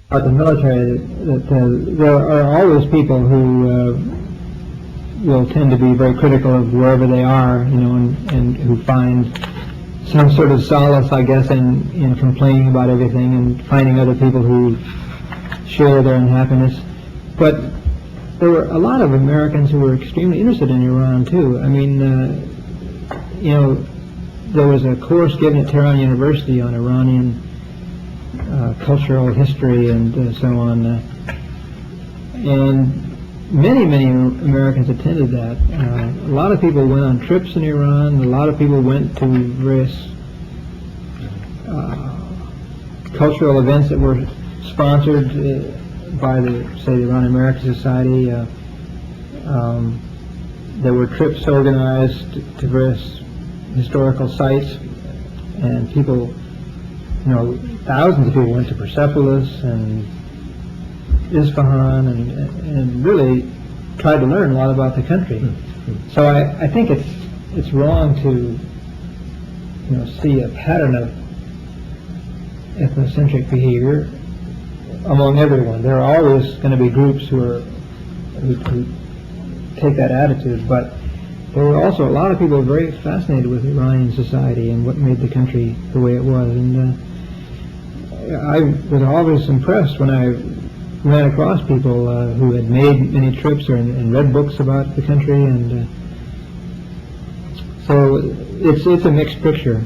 about the military, that there are always people who will tend to be very critical of wherever they are, and who find some sort of solace, I guess, in complaining about everything and finding other people who share their unhappiness. But there were a lot of Americans who were extremely interested in Iran too. I mean, there was a course given at Tehran University on Iranian cultural history and so on, and many Americans attended that. A lot of people went on trips in Iran. A lot of people went to various cultural events that were sponsored by the Iran American Society. There were trips organized to various historical sites, and people, thousands of people went to Persepolis and Isfahan and really tried to learn a lot about the country. So I think it's wrong to see a pattern of ethnocentric behavior among everyone. There are always going to be groups who take that attitude, but there were also a lot of people very fascinated with Iranian society and what made the country the way it was. And I was always impressed when I ran across people who had made many trips and read books about the country, and so it's a mixed picture.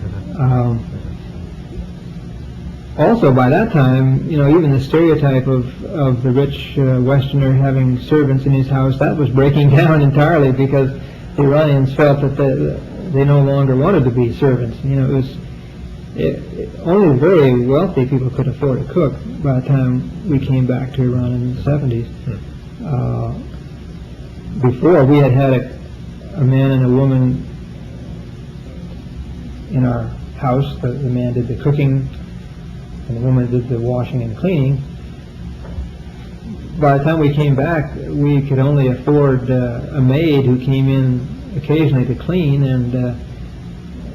Also, by that time, even the stereotype of the rich Westerner having servants in his house, that was breaking down entirely, because the Iranians felt that they no longer wanted to be servants. Only very wealthy people could afford to cook by the time we came back to Iran in the 70s. Before, we had a man and a woman in our house. The man did the cooking and the woman did the washing and cleaning. By the time we came back, we could only afford a maid who came in occasionally to clean, and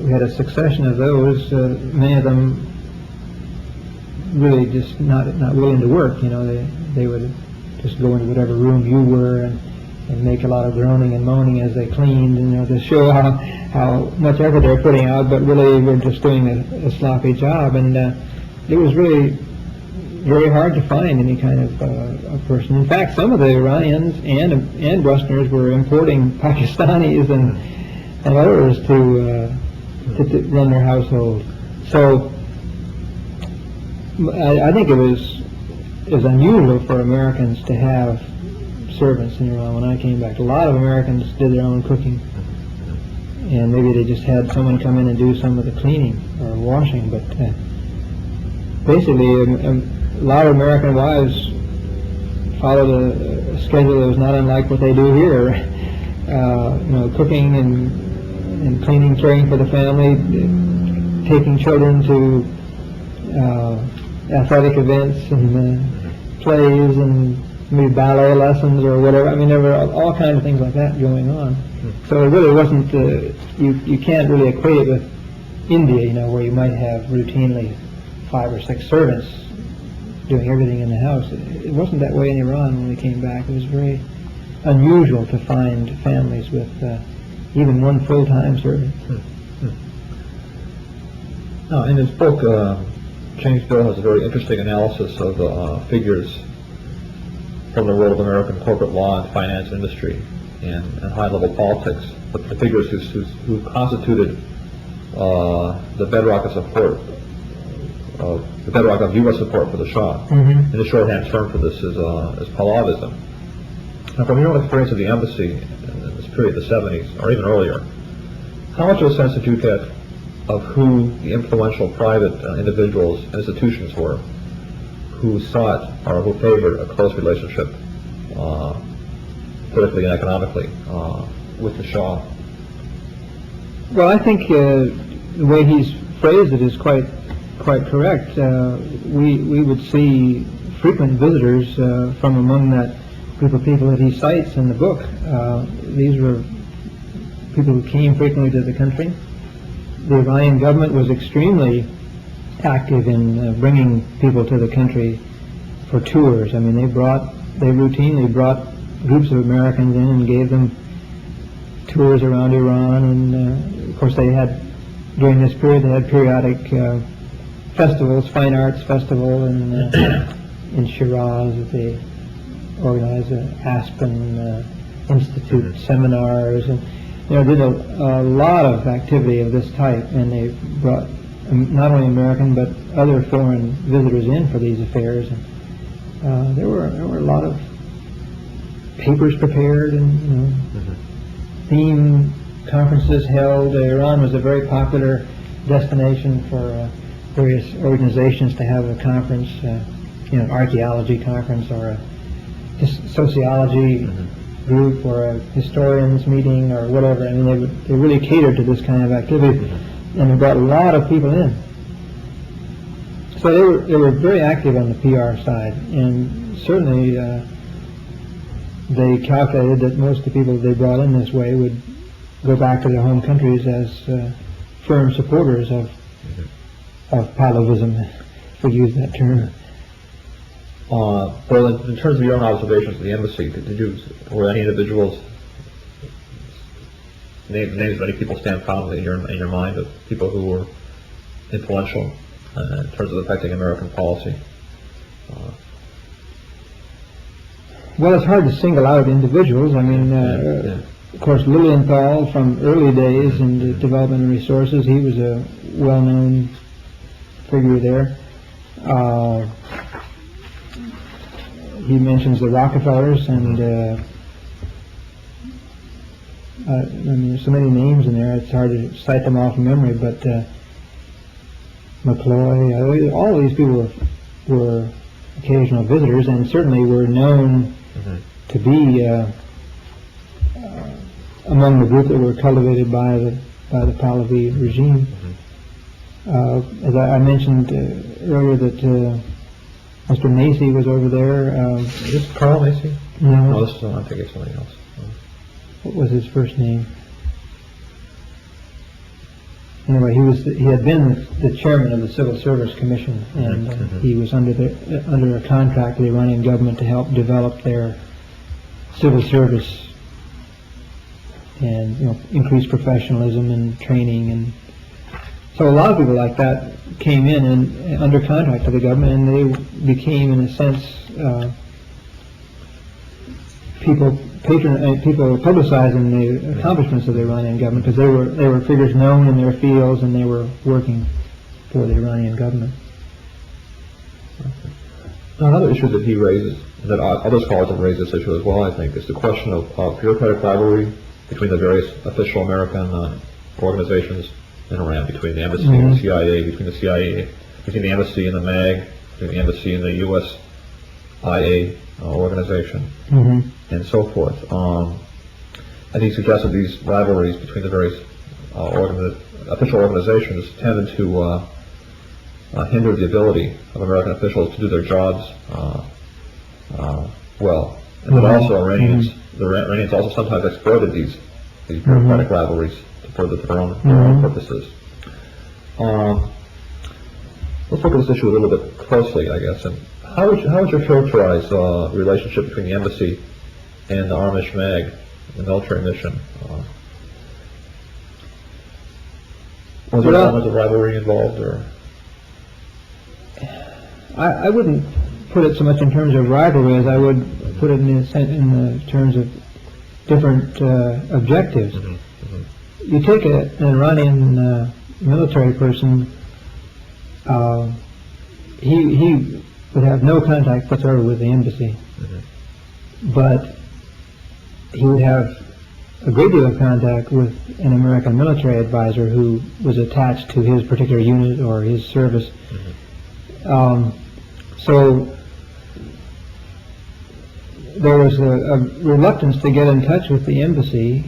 we had a succession of those. Many of them really just not willing to work. They would just go into whatever room you were and make a lot of groaning and moaning as they cleaned, to show how much effort they're putting out, but really we're just doing a sloppy job. And it was really very hard to find any kind of a person. In fact, some of the Iranians and Westerners were importing Pakistanis and others to run their household. So I think it was unusual for Americans to have servants in Iran when I came back. A lot of Americans did their own cooking, and maybe they just had someone come in and do some of the cleaning or washing, but basically a lot of American wives followed a schedule that was not unlike what they do here. Cooking and cleaning, caring for the family, taking children to athletic events and plays and maybe ballet lessons or whatever. I mean, there were all kinds of things like that going on. So it really wasn't, you can't really equate it with India, where you might have routinely 5 or 6 servants doing everything in the house. It wasn't that way in Iran when we came back. It was very unusual to find families with even one full-time servant. Now, in his book, James Bill has a very interesting analysis of figures from the world of American corporate law and finance industry and high-level politics, but the figures who constituted the bedrock of support, the bedrock of U.S. support for the Shah. And the shorthand term for this is Pahlavism. Now, from your own experience of the embassy in this period, the 70s, or even earlier, how much of a sense did you get of who the influential private individuals and institutions were who sought or who favored a close relationship politically and economically with the Shah? Well, I think the way he's phrased it is quite correct. We would see frequent visitors from among that group of people that he cites in the book. These were people who came frequently to the country. The Iranian government was extremely active in bringing people to the country for tours. I mean, they routinely brought groups of Americans in and gave them tours around Iran, and of course they had, during this period, they had periodic festivals, fine arts festival in Shiraz that they organized, Aspen Institute seminars, and did a lot of activity of this type, and they brought not only American but other foreign visitors in for these affairs. And there were a lot of papers prepared and theme conferences held. Iran was a very popular destination for various organizations to have a conference, an archaeology conference or a sociology group or a historians meeting or whatever. I mean, they really catered to this kind of activity, and they brought a lot of people in. So they were very active on the PR side, and certainly they calculated that most of the people they brought in this way would go back to their home countries as firm supporters of Pahlavism, if we use that term. Well, in terms of your own observations at the embassy, were any individuals, names of any people stand prominently in your mind of people who were influential in terms of affecting American policy? Well, it's hard to single out individuals. I mean, of course, Lilienthal from early days in the development of resources, he was a well-known figure there. He mentions the Rockefellers, and I mean, there's so many names in there, it's hard to cite them all from memory, but McCloy, all these people were occasional visitors, and certainly were known to be among the group that were cultivated by the Pahlavi regime. As I mentioned earlier, that Mr. Macy was over there. Is this Carl Macy? No, this is, I think it's somebody else. What was his first name? Anyway, he had been the chairman of the Civil Service Commission, and he was under a contract with the Iranian government to help develop their civil service and increase professionalism and training, and so a lot of people like that came in and under contract to the government, and they became, in a sense, people publicizing the accomplishments of the Iranian government, because they were figures known in their fields, and they were working for the Iranian government. Now, another issue that he raises, that other scholars have raised this issue as well, I think, is the question of bureaucratic rivalry between the various official American organizations in Iran, between the embassy and the CIA, between the embassy and the MAG, between the embassy and the USIA organization, and so forth. And he suggested these rivalries between the various official organizations tended to hinder the ability of American officials to do their jobs well. And that also the Iranians also sometimes exploited these bureaucratic rivalries to further their own purposes. Let's look at this issue a little bit closely, I guess. And how would you characterize the relationship between the embassy and the Armish MAG, the military mission? Was there elements of rivalry involved, or? I wouldn't put it so much in terms of rivalry as I would put it in the terms of different objectives. You take an Iranian military person, he would have no contact whatsoever with the embassy, but he would have a great deal of contact with an American military advisor who was attached to his particular unit or his service. So there was a reluctance to get in touch with the embassy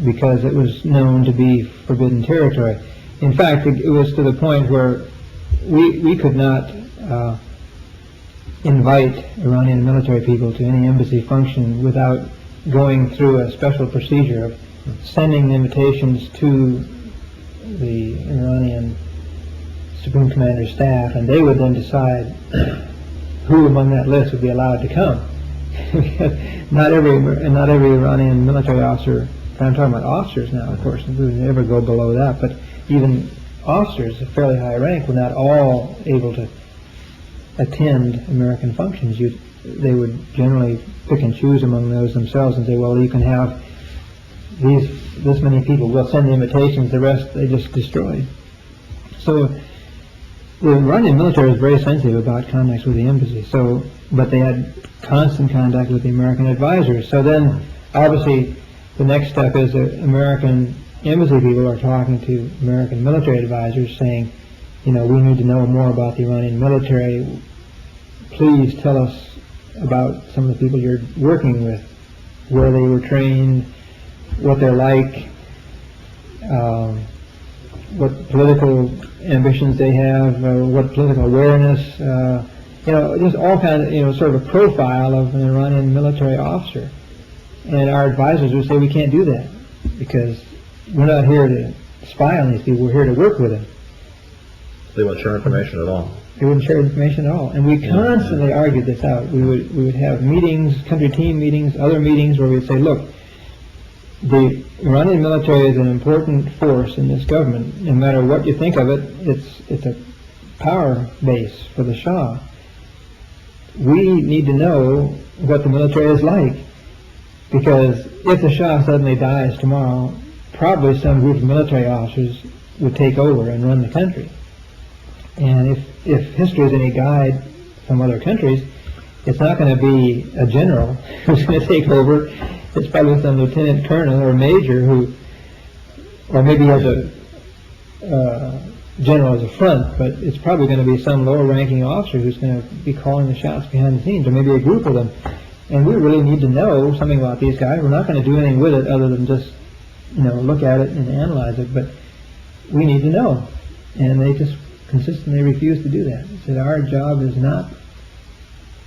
because it was known to be forbidden territory. In fact, it was to the point where we could not invite Iranian military people to any embassy function without going through a special procedure of sending invitations to the Iranian Supreme Commander's staff, and they would then decide who among that list would be allowed to come. not every Iranian military officer, I'm talking about officers now, of course, we would never go below that, but even officers of fairly high rank were not all able to attend American functions. They would generally pick and choose among those themselves and say, well, you can have this many people. We'll send the invitations, the rest they just destroyed. So the Iranian military was very sensitive about contacts with the embassy, but they had constant contact with the American advisors. So then, obviously, the next step is that American embassy people are talking to American military advisors saying, we need to know more about the Iranian military. Please tell us about some of the people you're working with, where they were trained, what they're like, what political ambitions they have, what political awareness, just all kinds of, sort of a profile of an Iranian military officer. And our advisors would say, we can't do that because we're not here to spy on these people, we're here to work with them. They wouldn't share information at all. They wouldn't share information at all. And we constantly argued this out. We would have meetings, country team meetings, other meetings where we'd say, look, the Iranian military is an important force in this government. No matter what you think of it, it's a power base for the Shah. We need to know what the military is like, because if the Shah suddenly dies tomorrow, probably some group of military officers would take over and run the country. And if history is any guide from other countries, it's not going to be a general who's going to take over. It's probably some lieutenant colonel or major or maybe as a general as a front, but it's probably going to be some lower-ranking officer who's going to be calling the shots behind the scenes, or maybe a group of them. And we really need to know something about these guys. We're not going to do anything with it other than just, look at it and analyze it, but we need to know. And they just consistently refuse to do that. They said, our job is not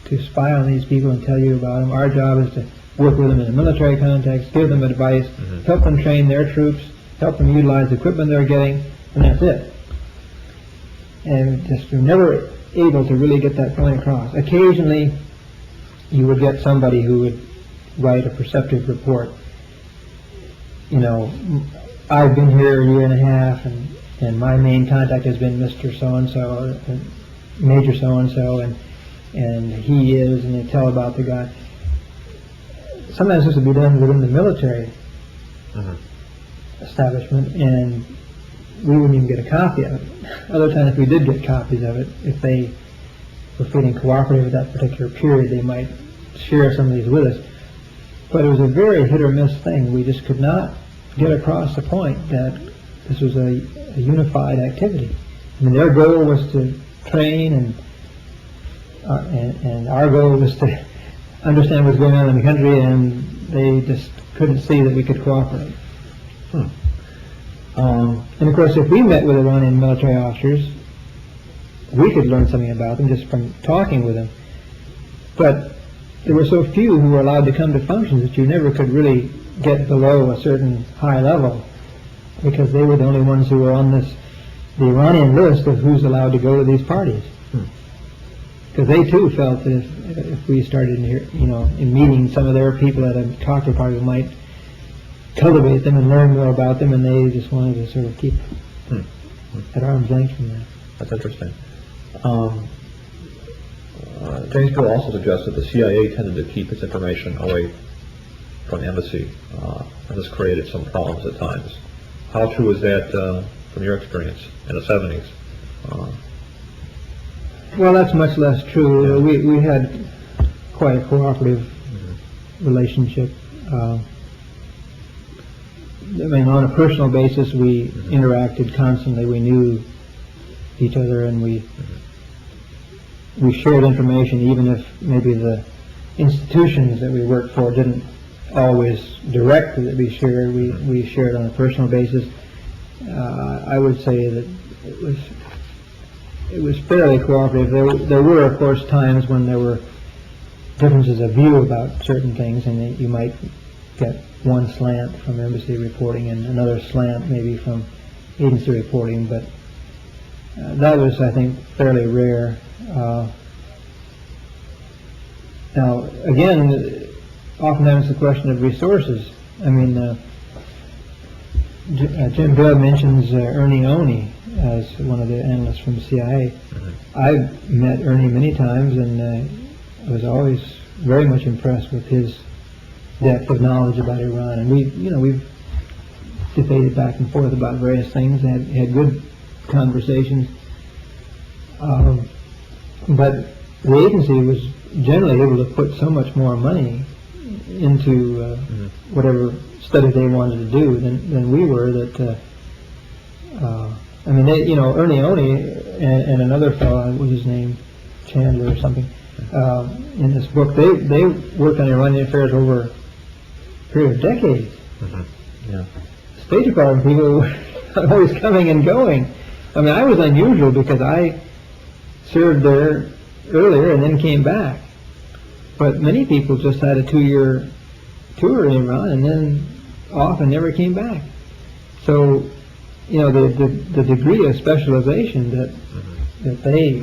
to spy on these people and tell you about them. Our job is to work with them in a military context, give them advice, help them train their troops, help them utilize the equipment they're getting, and that's it. And just we're never able to really get that point across. Occasionally, you would get somebody who would write a perceptive report. I've been here a year and a half, and my main contact has been Mr. So-and-so, Major so-and-so, and he is, and they tell about the guy. Sometimes this would be done within the military establishment, and we wouldn't even get a copy of it. Other times we did get copies of it. If they were feeling cooperative at that particular period, they might share some of these with us. But it was a very hit-or-miss thing. We just could not get across the point that this was a unified activity. I mean, their goal was to train, and our goal was to understand what's going on in the country, and they just couldn't see that we could cooperate. And of course, if we met with Iranian military officers, we could learn something about them just from talking with them. But there were so few who were allowed to come to functions that you never could really get below a certain high level, because they were the only ones who were on the Iranian list of who's allowed to go to these parties. Because they too felt that if we started in meeting some of their people at a cocktail party, we might cultivate them and learn more about them, and they just wanted to sort of keep at arm's length from that. That's interesting. James Bill also suggests that the CIA tended to keep its information away from the embassy, and this created some problems at times. How true is that from your experience in the 70s? Well, that's much less true. We had quite a cooperative relationship. On a personal basis, we interacted constantly. We knew each other, and we shared information, even if maybe the institutions that we worked for didn't always direct that we shared. We shared on a personal basis. I would say that it was fairly cooperative. There were, of course, times when there were differences of view about certain things, and you might get one slant from embassy reporting and another slant maybe from agency reporting, but that was, I think, fairly rare. Now, again, oftentimes it's a question of resources. I mean, Jim Bibb mentions Ernie Oney as one of the analysts from the CIA. I've met Ernie many times, and I was always very much impressed with his depth of knowledge about Iran. And we've debated back and forth about various things and had good conversations. But the agency was generally able to put so much more money into whatever study they wanted to do than we were. That I mean, Ernie Oney and another fellow, what was his name, Chandler or something, in this book, they worked on Iranian affairs over a period of decades. Yeah. State Department people were always coming and going. I mean, I was unusual because I served there earlier and then came back. But many people just had a 2-year tour in Iran and then off and never came back. So, the degree of specialization that they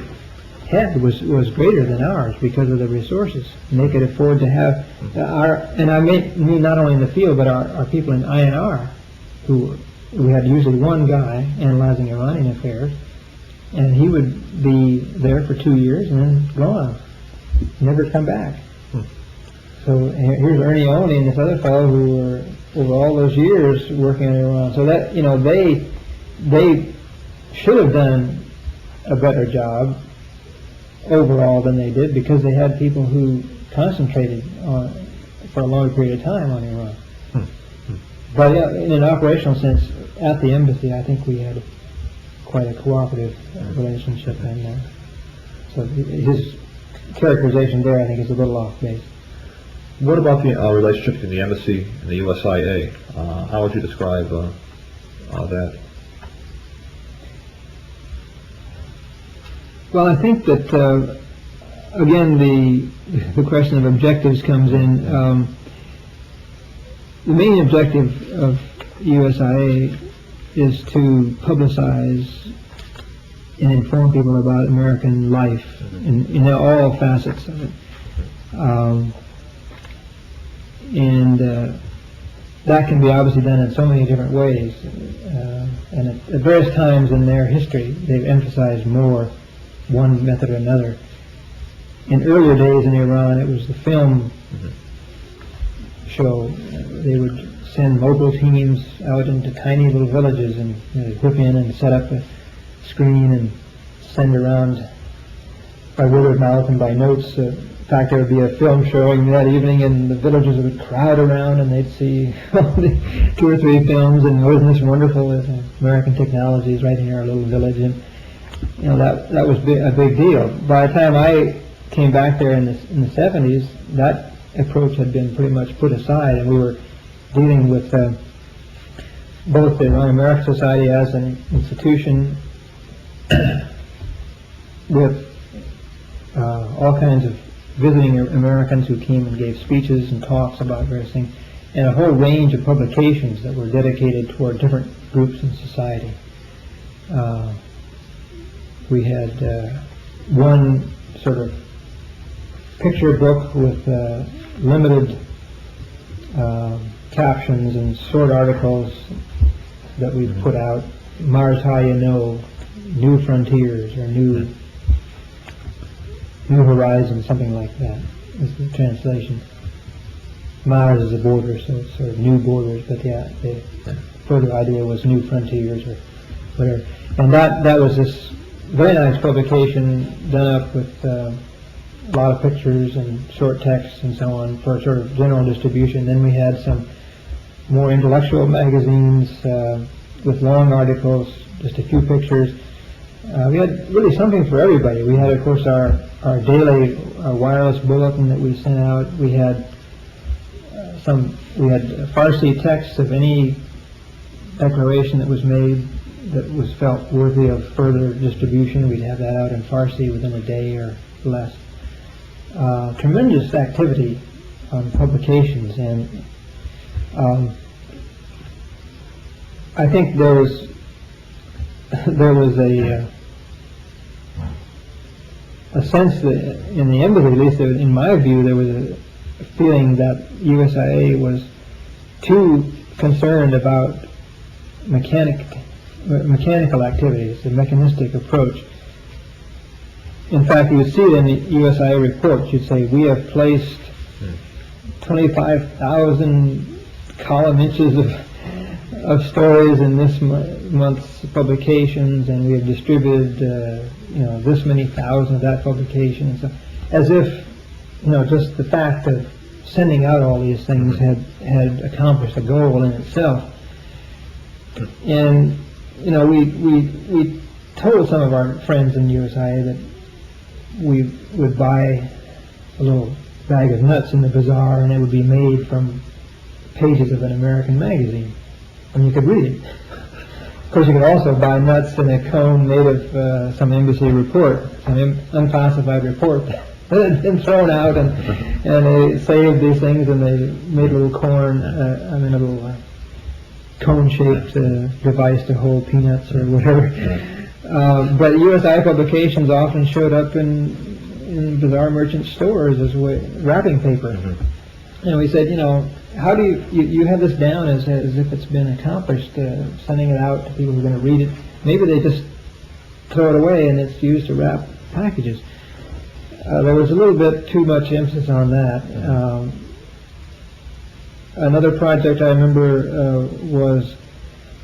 had was greater than ours because of the resources. And they could afford to have and I mean not only in the field, but our people in INR, we had usually one guy analyzing Iranian affairs, and he would be there for 2 years and then gone, never come back. So here's Ernie Oney and this other fellow who were over all those years working in Iran. So that they should have done a better job overall than they did because they had people who concentrated on for a long period of time on Iran. But yeah, in an operational sense, at the embassy, I think we had quite a cooperative relationship, and so his characterization there, I think, is a little off base. What about the relationship between the embassy and the USIA? How would you describe that? Well, I think that again the question of objectives comes in. The main objective of USIA is to publicize and inform people about American life in all facets of it. And that can be obviously done in so many different ways. And at various times in their history, they've emphasized more one method or another. In earlier days in Iran, it was the film show. They would send mobile teams out into tiny little villages and hook in and set up a screen and send around by word of mouth and by notes. In fact, there would be a film showing that evening, and the villagers would crowd around, and they'd see 2 or 3 films, and wasn't this wonderful? American technology is right in our little village, and that was a big deal. By the time I came back there in the 70s, that approach had been pretty much put aside, and we were dealing with both the Iran American Society as an institution, with all kinds of visiting Americans who came and gave speeches and talks about various things, and a whole range of publications that were dedicated toward different groups in society. We had one sort of picture book with limited captions and short articles that we put out. Mars How You Know, New Frontiers, or New Horizons, something like that is the translation. Mars is a border, so it's sort of new borders, but yeah, the further idea was New Frontiers or whatever. And that was this very nice publication done up with a lot of pictures and short texts and so on for sort of general distribution. Then we had some more intellectual magazines with long articles, just a few pictures. We had really something for everybody. We had, of course, our daily wireless bulletin that we sent out. We had Farsi texts of any declaration that was made that was felt worthy of further distribution. We'd have that out in Farsi within a day or less. Tremendous activity on publications, and I think there was a sense that, in the embassy at least, in my view, there was a feeling that USIA was too concerned about mechanical activities, the mechanistic approach. In fact, you would see it in the USIA reports. You'd say, we have placed 25,000 column inches of stories in this month's publications, and we have distributed this many thousand of that publication, and so, as if just the fact of sending out all these things had accomplished a goal in itself. And we told some of our friends in USIA that we would buy a little bag of nuts in the bazaar, and it would be made from pages of an American magazine, and you could read it. Of course, you could also buy nuts in a cone made of some embassy report, some unclassified report that had been thrown out, and they saved these things, and they made a little a little cone-shaped device to hold peanuts or whatever. But USIA publications often showed up in bazaar merchant stores as wrapping paper. And we said, how do you have this down as if it's been accomplished, sending it out to people who are going to read it. Maybe they just throw it away and it's used to wrap packages. There was a little bit too much emphasis on that. Another project I remember was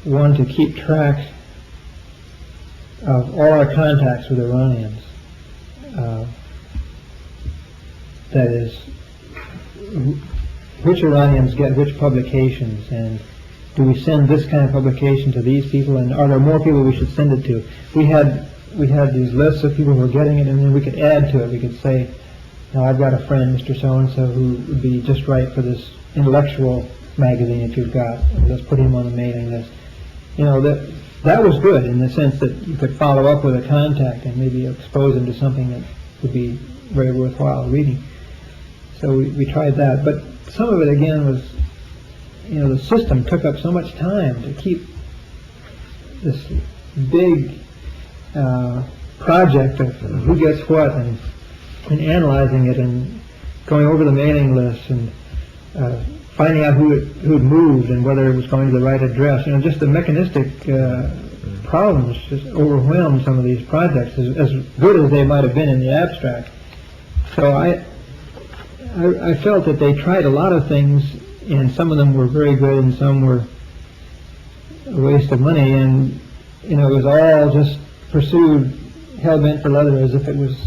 one to keep track of all our contacts with Iranians. That is, which Iranians get which publications, and do we send this kind of publication to these people, and are there more people we should send it to? We had these lists of people who were getting it, and then we could add to it. We could say, now I've got a friend, Mr. So-and-so, who would be just right for this intellectual magazine that you've got. Let's put him on the mailing list. That was good in the sense that you could follow up with a contact and maybe expose him to something that would be very worthwhile reading. So we tried that, but some of it again was, the system took up so much time to keep this big project of who gets what, and analyzing it, and going over the mailing list, and finding out who had moved and whether it was going to the right address. Just the mechanistic problems just overwhelmed some of these projects, as good as they might have been in the abstract. So I felt that they tried a lot of things, and some of them were very good and some were a waste of money, and it was all just pursued hell-bent for leather, as if it was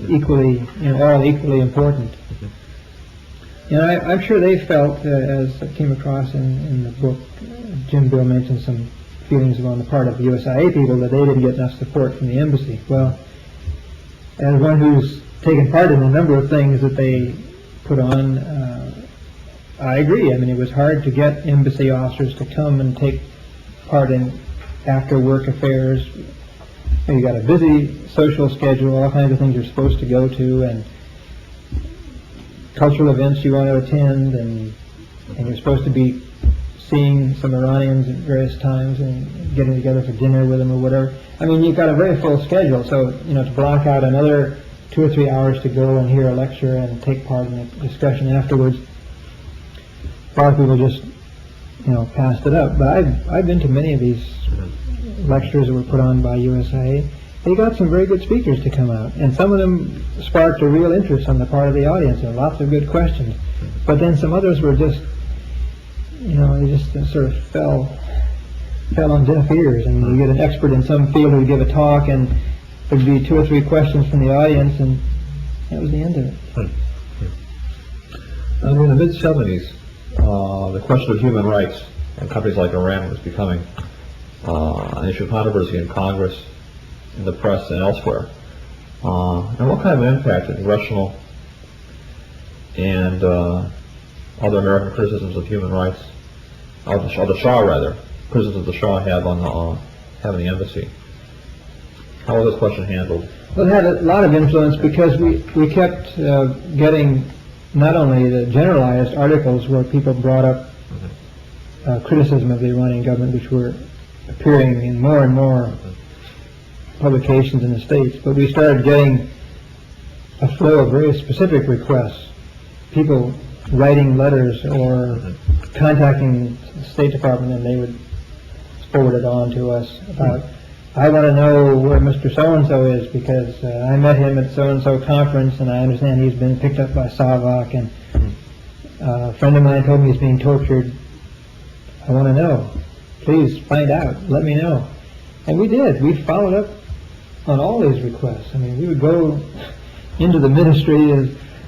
equally, all equally important. I'm sure they felt, as I came across in the book, Jim Bill mentioned some feelings on the part of the USIA people that they didn't get enough support from the embassy. Well, as one who's taken part in a number of things that they put on, I agree. It was hard to get embassy officers to come and take part in after-work affairs. You got a busy social schedule, all kinds of things you're supposed to go to, and cultural events you want to attend, and you're supposed to be seeing some Iranians at various times and getting together for dinner with them or whatever. You've got a very full schedule, so to block out another 2 or 3 hours to go and hear a lecture and take part in a discussion afterwards, a lot of people just passed it up. But I've been to many of these lectures that were put on by USIA. They got some very good speakers to come out, and some of them sparked a real interest on the part of the audience, and lots of good questions. But then some others were just, they just sort of fell on deaf ears. And you get an expert in some field who would give a talk, and there'd be 2 or 3 questions from the audience, and that was the end of it. In the mid-70s, the question of human rights in countries like Iran was becoming an issue of controversy in Congress, in the press, and elsewhere. And what kind of impact did congressional and other American criticisms of human rights, of the Shah rather, criticisms of the Shah have on having the embassy? How was this question handled? Well, it had a lot of influence because we kept getting not only the generalized articles where people brought up criticism of the Iranian government, which were appearing in more and more publications in the States, but we started getting a flow of very specific requests, people writing letters or contacting the State Department, and they would forward it on to us about, I want to know where Mr. So-and-so is because I met him at so-and-so conference and I understand he's been picked up by SAVAK, and a friend of mine told me he's being tortured. I want to know. Please find out. Let me know. And we did. We followed up on all these requests. I mean, we would go into the Ministry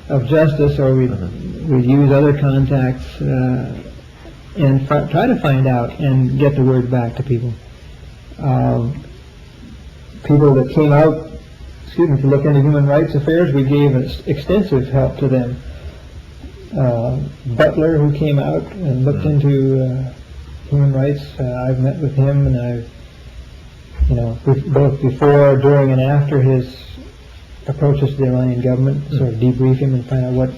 of Justice, or we'd use other contacts and try to find out and get the word back to people. People that came out, to look into human rights affairs, we gave extensive help to them. Butler, who came out and looked into human rights, I've met with him, and I've, both before, during, and after his approaches to the Iranian government, sort of debrief him and find out what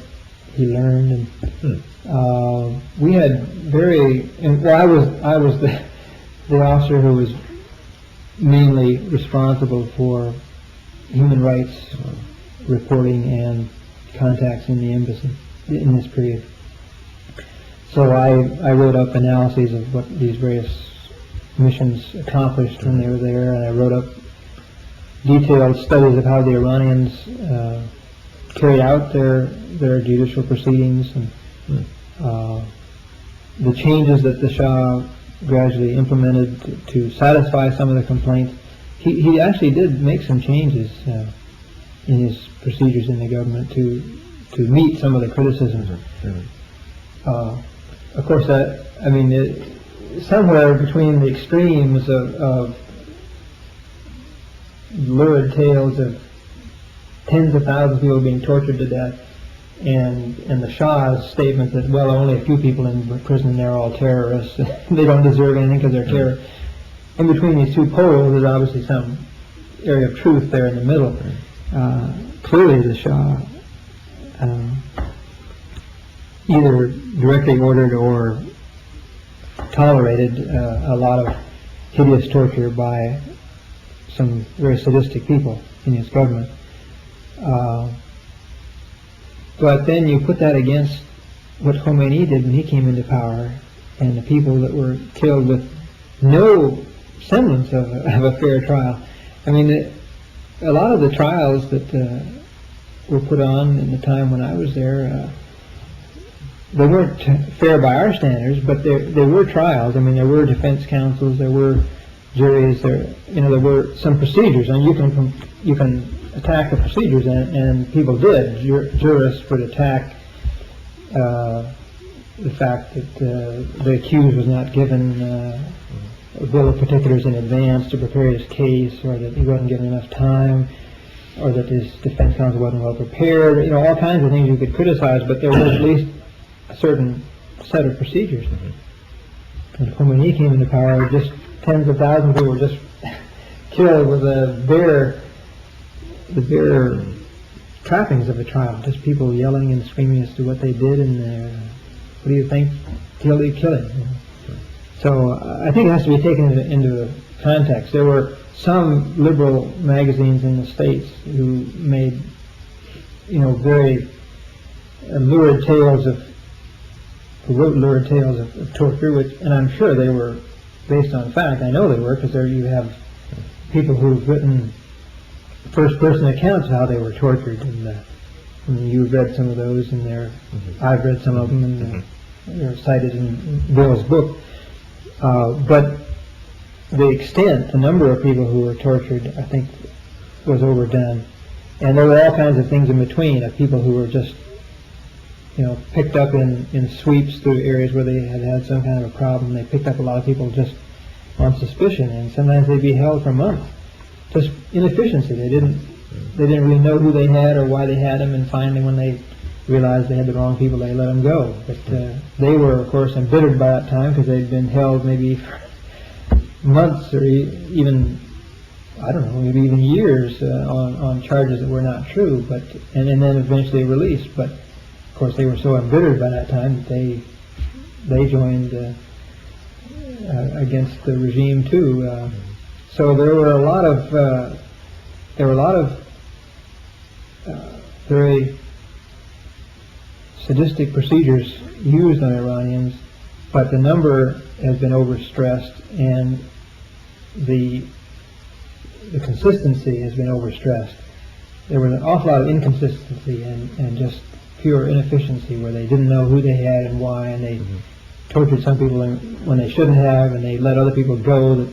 he learned. And we had I was the officer who was mainly responsible for human rights reporting and contacts in the embassy in this period. So I wrote up analyses of what these various missions accomplished when they were there, and I wrote up detailed studies of how the Iranians carried out their judicial proceedings, and the changes that the Shah gradually implemented to satisfy some of the complaints. He actually did make some changes in his procedures in the government to meet some of the criticisms. Of course, somewhere between the extremes of lurid tales of tens of thousands of people being tortured to death, and the Shah's statement that, well, only a few people in prison, they're all terrorists, they don't deserve anything because they're terrorists. In between these two poles, there's obviously some area of truth there in the middle. Clearly the Shah either directly ordered or tolerated a lot of hideous torture by some very sadistic people in his government. But then you put that against what Khomeini did when he came into power, and the people that were killed with no semblance of a fair trial. I mean, a lot of the trials that were put on in the time when I was there, they weren't fair by our standards, but there were trials. I mean, there were defense counsels, there were juries, there were some procedures, and you can attack the procedures, and people did. Jurists would attack the fact that the accused was not given a bill of particulars in advance to prepare his case, or that he wasn't given enough time, or that his defense counsel wasn't well prepared. All kinds of things you could criticize, but there was at least a certain set of procedures. And when he came into power, just tens of thousands of people were just killed with the bare trappings of a trial, just people yelling and screaming as to what they did and what do you think, killing. So I think it has to be taken into context. There were some liberal magazines in the States who made, very lurid tales who wrote lurid tales of torture, and I'm sure they were based on fact. I know they were, because there you have people who've written first-person accounts of how they were tortured, and you've read some of those in there. I've read some of them, and they're cited in Bill's book. But the number of people who were tortured, I think, was overdone. And there were all kinds of things in between, of people who were just, picked up in sweeps through areas where they had some kind of a problem. They picked up a lot of people just on suspicion, and sometimes they'd be held for months. Just inefficiency. They didn't really know who they had or why they had them, and finally when they realized they had the wrong people, they let them go. But they were, of course, embittered by that time, because they'd been held maybe for months or even, I don't know, maybe even years on charges that were not true, and then eventually released. But of course they were so embittered by that time that they joined against the regime too. So there were a lot of very sadistic procedures used on Iranians, but the number has been overstressed, and the consistency has been overstressed. There was an awful lot of inconsistency and just pure inefficiency, where they didn't know who they had and why, and they tortured some people when they shouldn't have, and they let other people go that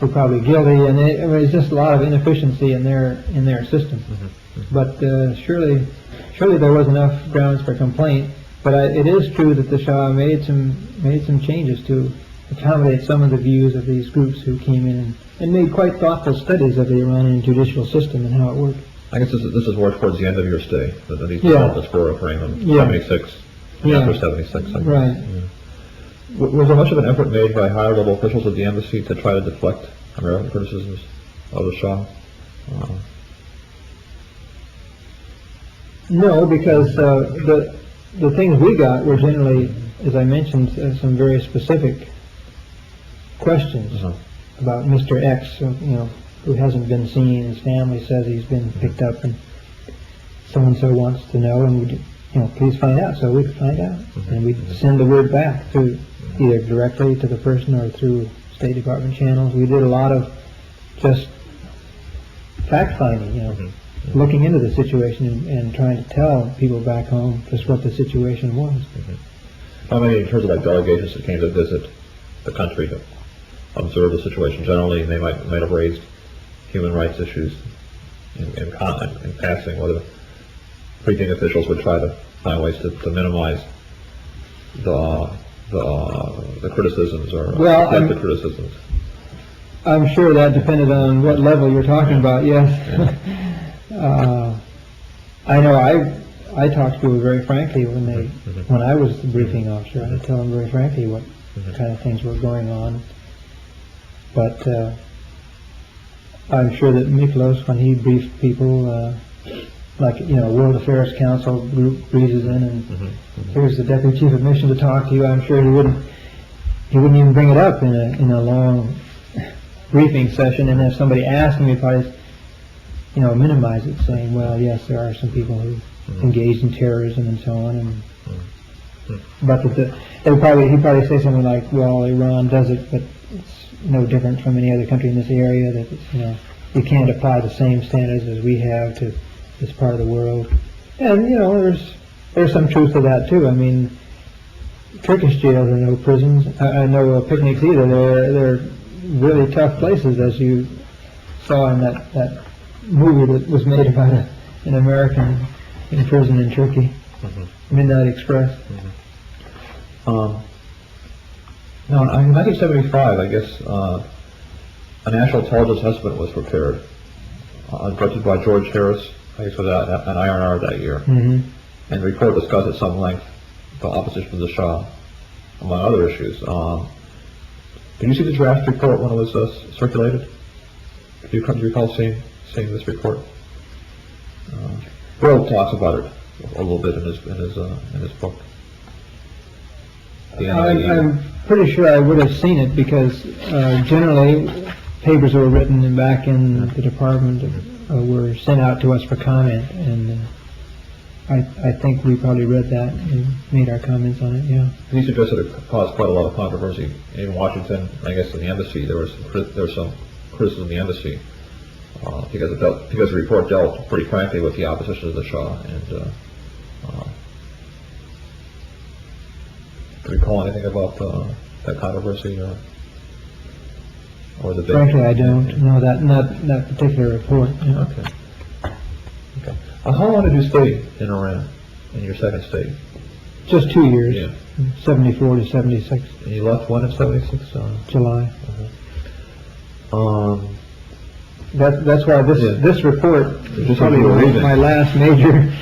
were probably guilty, and it was just a lot of inefficiency in their system. But surely there was enough grounds for complaint. But it is true that the Shah made some changes to accommodate some of the views of these groups who came in and made quite thoughtful studies of the Iranian judicial system and how it worked. I guess this is more towards the end of your stay, that these developments were occurring in 76, after 76. Right. Yeah. Was there much of an effort made by higher level officials at the embassy to try to deflect American criticisms of the Shah? No, because the things we got were generally, as I mentioned, some very specific questions about Mr. X, who hasn't been seen. His family says he's been picked up, and so-and-so wants to know, and would please find out. So we'd find out, and we'd send the word back through either directly to the person or through State Department channels. We did a lot of just fact-finding, looking into the situation and trying to tell people back home just what the situation was. How many, in terms of like delegations that came to visit the country to observe the situation generally, and they might have raised human rights issues in passing, whether Peking officials would try to find ways to minimize the criticisms or the criticisms? I'm sure that depended on what level you're talking about, yes. I know I talked to people very frankly when I was the briefing officer. I tell them very frankly what kind of things were going on. But I'm sure that Miklos, when he briefed people, like World Affairs Council group breezes in and here's the Deputy Chief of Mission to talk to you, I'm sure he wouldn't even bring it up in a long briefing session, and if somebody asked him, he'd probably minimize it, saying, well, yes, there are some people who engaged in terrorism and so on, but he'd probably say something like, well, Iran does it, but it's no different from any other country in this area, that it's, you can't apply the same standards as we have to this part of the world. And there's some truth to that too. I mean, Turkish jails are no prisons, no picnics either. They're really tough places, as you saw in that movie that was made about an American in prison in Turkey, Midnight Express. Now, in 1975, I guess a national intelligence estimate was prepared, directed by George Harris. I guess was at IRR that year, and the report discussed at some length the opposition to the Shah, among other issues. Did you see the draft report when it was circulated? Do you recall seeing this report? Bill talks about it a little bit in his book. I'm pretty sure I would have seen it, because generally papers were written and back in the department were sent out to us for comment, and I think we probably read that and made our comments on it. Yeah. He suggested it caused quite a lot of controversy in Washington. I guess in the embassy there was some criticism in the embassy because the report dealt pretty frankly with the opposition to the Shah. And do you recall anything about that controversy or the? Frankly, I don't know that particular report. Yeah. Okay. How long did you stay in Iran in your second stay? Just 2 years. Yeah. 74 to 76. And you left when in 76? July. That's why this report is probably my last major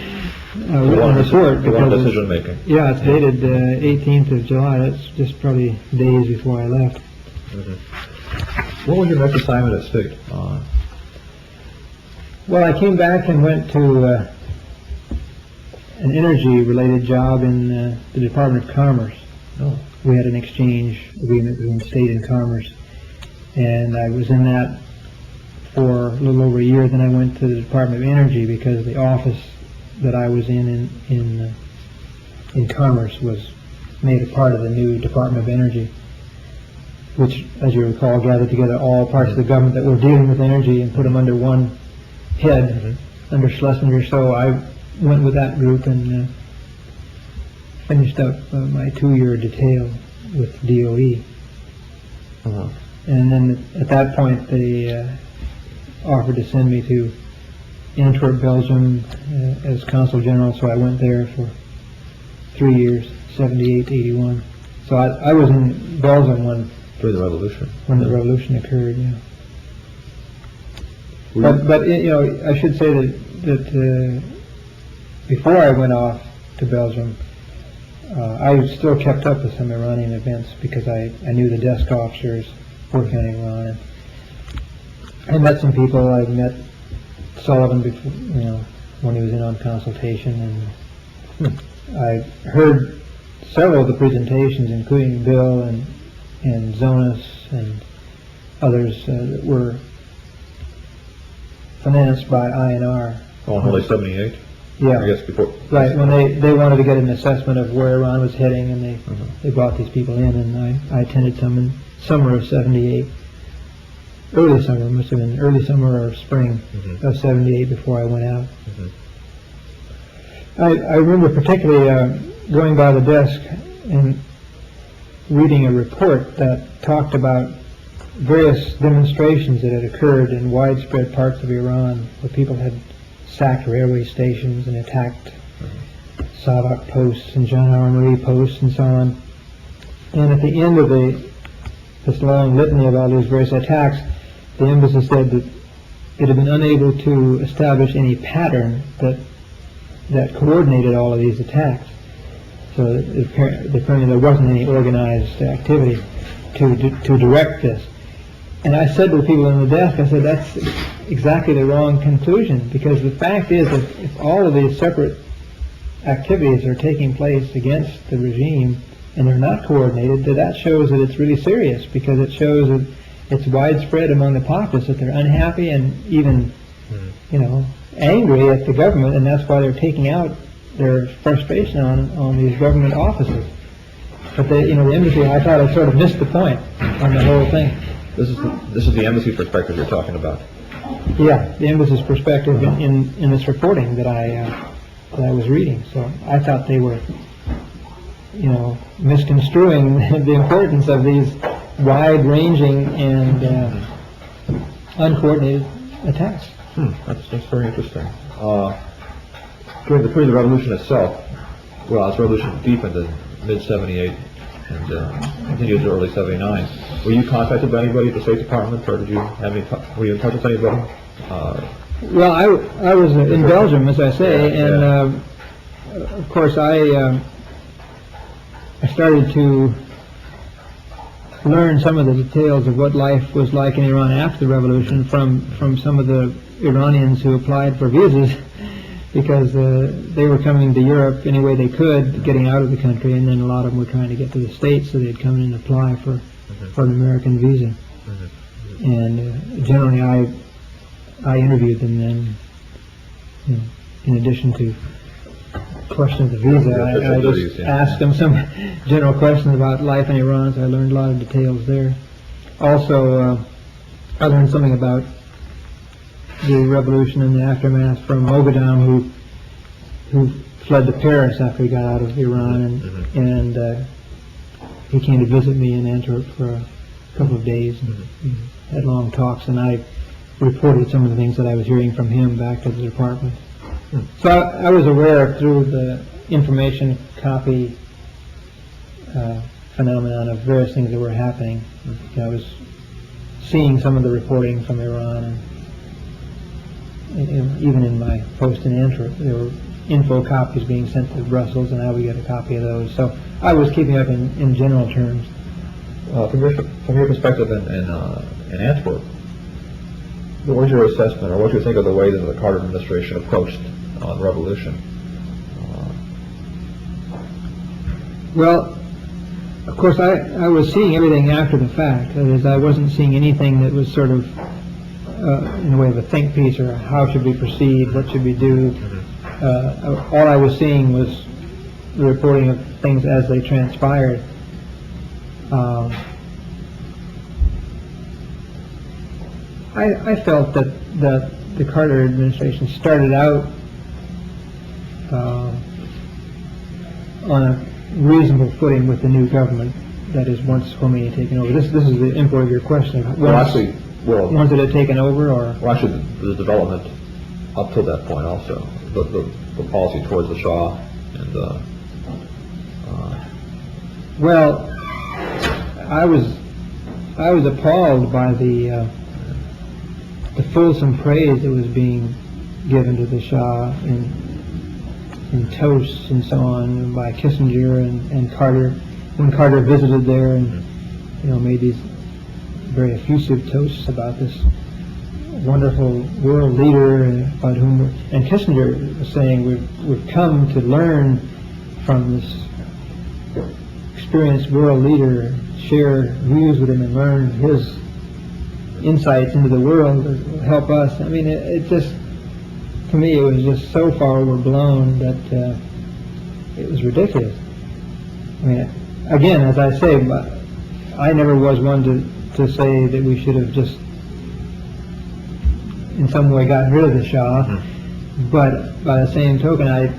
written report, because decision making. Yeah, it's dated 18th of July. That's just probably days before I left. What was your next assignment at State? Well, I came back and went to an energy-related job in the Department of Commerce. Oh. We had an exchange agreement between State and Commerce, and I was in that for a little over a year. Then I went to the Department of Energy because the office that I was in Commerce was made a part of the new Department of Energy, which, as you recall, gathered together all parts of the government that were dealing with energy and put them under one head, under Schlesinger. So I went with that group and finished up my 2-year detail with DOE. And then at that point they offered to send me to Antwerp, Belgium as Consul General, so I went there for 3 years, 78 to 81. So I was in Belgium when During the revolution. When the revolution occurred, yeah. But you know, I should say that before I went off to Belgium, I still kept up with some Iranian events because I knew the desk officers working on Iran. And I met some people. I met Sullivan before, you know, when he was in on consultation, and I heard several of the presentations, including Bill and Zonas and others that were financed by INR. Oh, only 78? Yeah. I guess before. Right, when they wanted to get an assessment of where Iran was heading, and they brought these people in, and I attended some in summer of 78. Early summer, must have been early summer or spring of 78 before I went out. I remember particularly going by the desk and reading a report that talked about various demonstrations that had occurred in widespread parts of Iran where people had sacked railway stations and attacked Savak posts and gendarmerie posts and so on. And at the end of this long litany of all these various attacks, the embassy said that it had been unable to establish any pattern that coordinated all of these attacks. So apparently there wasn't any organized activity to direct this. And I said to the people on the desk, I said, that's exactly the wrong conclusion, because the fact is that if all of these separate activities are taking place against the regime and they're not coordinated, that shows that it's really serious, because it shows that it's widespread among the populace, that they're unhappy and even, you know, angry at the government, and that's why they're taking out their frustration on these government offices. But the embassy, I thought I sort of missed the point on the whole thing. This is the embassy perspective you're talking about. Yeah, the embassy's perspective in this reporting that I was reading. So I thought they were, you know, misconstruing the importance of these wide-ranging and uncoordinated attacks. That's very interesting. During the period of the revolution itself, well, this revolution deepened in mid-78 and continued to early 79. Were you contacted by anybody at the State Department, or did you have any? Were you in touch with anybody? Well, I was in Belgium, as I say, and of course I started to learn some of the details of what life was like in Iran after the revolution from some of the Iranians who applied for visas, because they were coming to Europe any way they could, getting out of the country, and then a lot of them were trying to get to the States, so they'd come in and apply for an American visa. And generally I interviewed them then, you know, in addition to questions of the visa. I just asked them some general questions about life in Iran, so I learned a lot of details there. Also, I learned something about the revolution and the aftermath from Moghadam, who fled to Paris after he got out of Iran, and he came to visit me in Antwerp for a couple of days and had long talks, and I reported some of the things that I was hearing from him back to the department. So I was aware through the information copy phenomenon of various things that were happening. I was seeing some of the reporting from Iran, and even in my post in Antwerp, there were info copies being sent to Brussels, and I would get a copy of those. So I was keeping up in general terms. From your perspective in Antwerp, what was your assessment, or what do you think of the way that the Carter administration approached the revolution? Well, Of course, I was seeing everything after the fact. That is, I wasn't seeing anything that was sort of in the way of a think piece or how should we proceed, what should we do. All I was seeing was the reporting of things as they transpired. I felt that the Carter administration started out on a reasonable footing with the new government. That is, once Khomeini had taken over. This is the import of your question. Once it had taken over, or actually the development up to that point also, the policy towards the Shah and well, I was appalled by the fulsome praise that was being given to the Shah in toasts and so on by Kissinger and Carter, when Carter visited there and made these very effusive toasts about this wonderful world leader about whom, and Kissinger was saying we've come to learn from this experienced world leader, share views with him and learn his insights into the world that will help us. I mean, it just, to me, it was just so far overblown that it was ridiculous. I mean, again, as I say, I never was one to say that we should have just in some way gotten rid of the Shah, but by the same token, I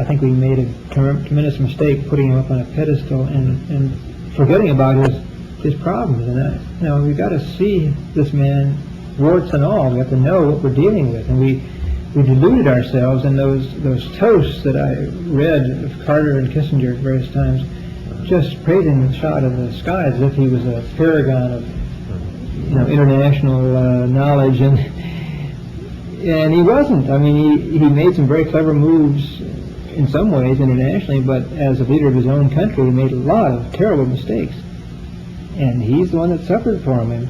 think we made a tremendous mistake putting him up on a pedestal and forgetting about his problems. And we've got to see this man, warts and all. We have to know what we're dealing with, and we deluded ourselves in those toasts that I read of Carter and Kissinger at various times, just praising the Shah to the sky as if he was a paragon of international knowledge, and he wasn't. I mean, he made some very clever moves in some ways internationally, but as a leader of his own country, he made a lot of terrible mistakes, and he's the one that suffered for him.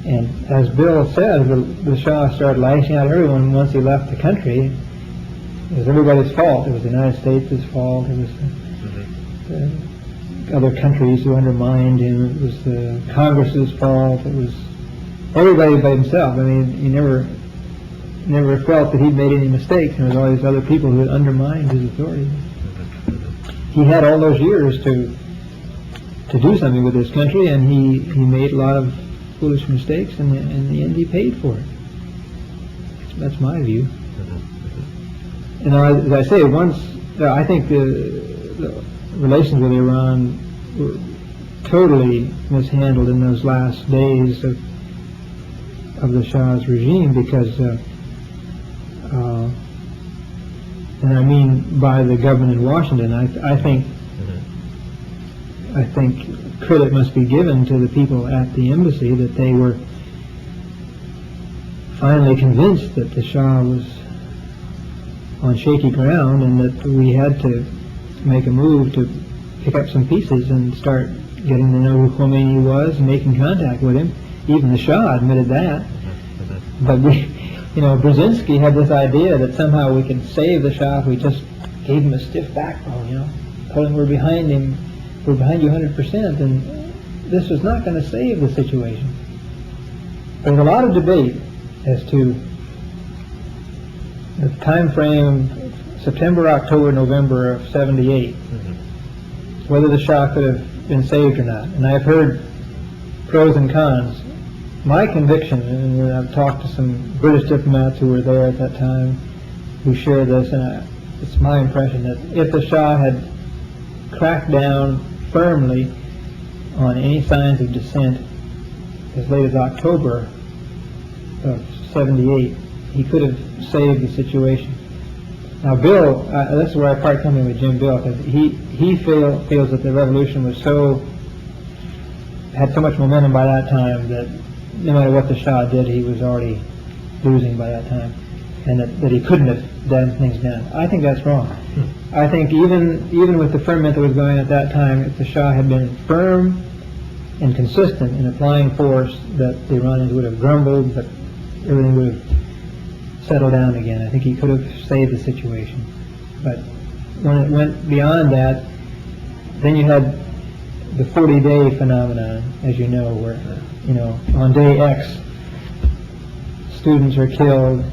And as Bill said, the Shah started lashing out at everyone once he left the country. It was everybody's fault. It was the United States' fault. It was other countries who undermined him. It was the Congress's fault. It was everybody but himself. I mean, he never felt that he'd made any mistakes. There was all these other people who had undermined his authority. He had all those years to do something with this country, and he made a lot of foolish mistakes, and in the end he paid for it. That's my view. And as I say, I think the relations with Iran were totally mishandled in those last days of the Shah's regime, because and I mean by the government in Washington, I think credit must be given to the people at the embassy that they were finally convinced that the Shah was on shaky ground, and that we had to make a move to pick up some pieces and start getting to know who Khomeini was and making contact with him. Even the Shah admitted that. But Brzezinski had this idea that somehow we could save the Shah if we just gave him a stiff backbone, told him we're behind him, we're behind you 100%, and this was not going to save the situation. There's a lot of debate as to the time frame, September, October, November of '78, whether the Shah could have been saved or not. And I've heard pros and cons. My conviction, and I've talked to some British diplomats who were there at that time who share this, and it's my impression that if the Shah had cracked down firmly on any signs of dissent as late as October of '78, he could have saved the situation. Now, Bill, this is where I part coming with Jim Bill, because he feels that the revolution had so much momentum by that time that no matter what the Shah did, he was already losing by that time, and that he couldn't have done things down. I think that's wrong. I think even with the ferment that was going at that time, if the Shah had been firm and consistent in applying force, that the Iranians would have grumbled, but everything would have settled down again. I think he could have saved the situation. But when it went beyond that, then you had the 40-day phenomenon, as you know, where, you know, on day X, students are killed,